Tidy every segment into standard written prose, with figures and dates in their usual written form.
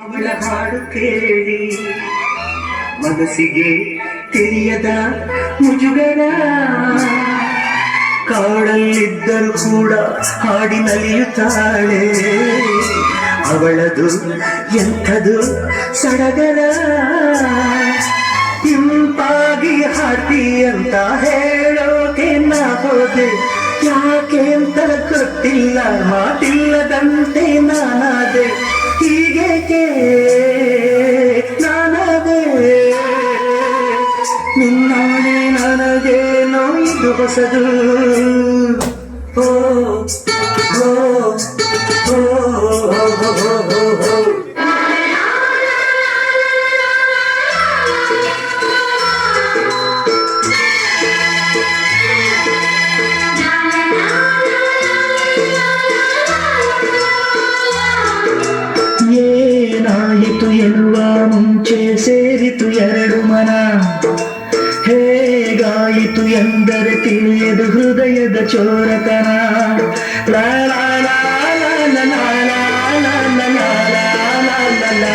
ಅವಳ ಹಾಡು ಕೇಳಿ ಮನಸ್ಸಿಗೆ ತಿಳಿಯದ ಮುಜುಗರ, ಕಾಡಲ್ಲಿದ್ದರೂ ಕೂಡ ಹಾಡಿ ನಲಿಯುತ್ತಾಳೆ. ಅವಳದು ಎಂಥದು ಸಡಗರ, ಇಂಪಾಗಿ ಹಾಡಿ ಅಂತ ಹೇಳೋಕೆ ನಾ ಹೋದೆ. ಯಾಕೆ ಅಂತ ಗೊತ್ತಿಲ್ಲ, ಮಾತಿಲ್ಲದಂತೆ ನಾನಾದೆ. ಹೀಗೇಕೆ ನಾನಾದೆ, ನಿನ್ನಾಣೆ ನನಗೇನೋ ಇದು ಹೊಸದು. ಓ ಓ ಓ ಏನಾಯಿತು ಎನ್ನುವ ಮುಂಚೆ ಸೇರಿತು ಎರಡು ಮನ, ಹೇಗಾಯಿತು ಎಂದರೆ ತಿಳಿಯದು ಹೃದಯದ ಚೋರತನ. ಲಾ ಲಾ ಲಾ ಲಾ ಲಾ ಲಾ ಲಾ ಲಾ ಲಾ ಲಾ ಲಾ.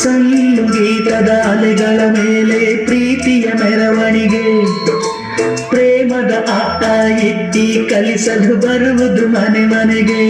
ಸಂಗೀತದ ಅಲೆಗಳ ಮೇಲೆ ಪ್ರೀತಿಯ ಮೆರವಣಿಗೆ, ಪ್ರೇಮದ ಆಟ ಇಟ್ಟಿ ಕಲಿಸಲು ಬರುವುದು ಮನೆ ಮನೆಗೆ.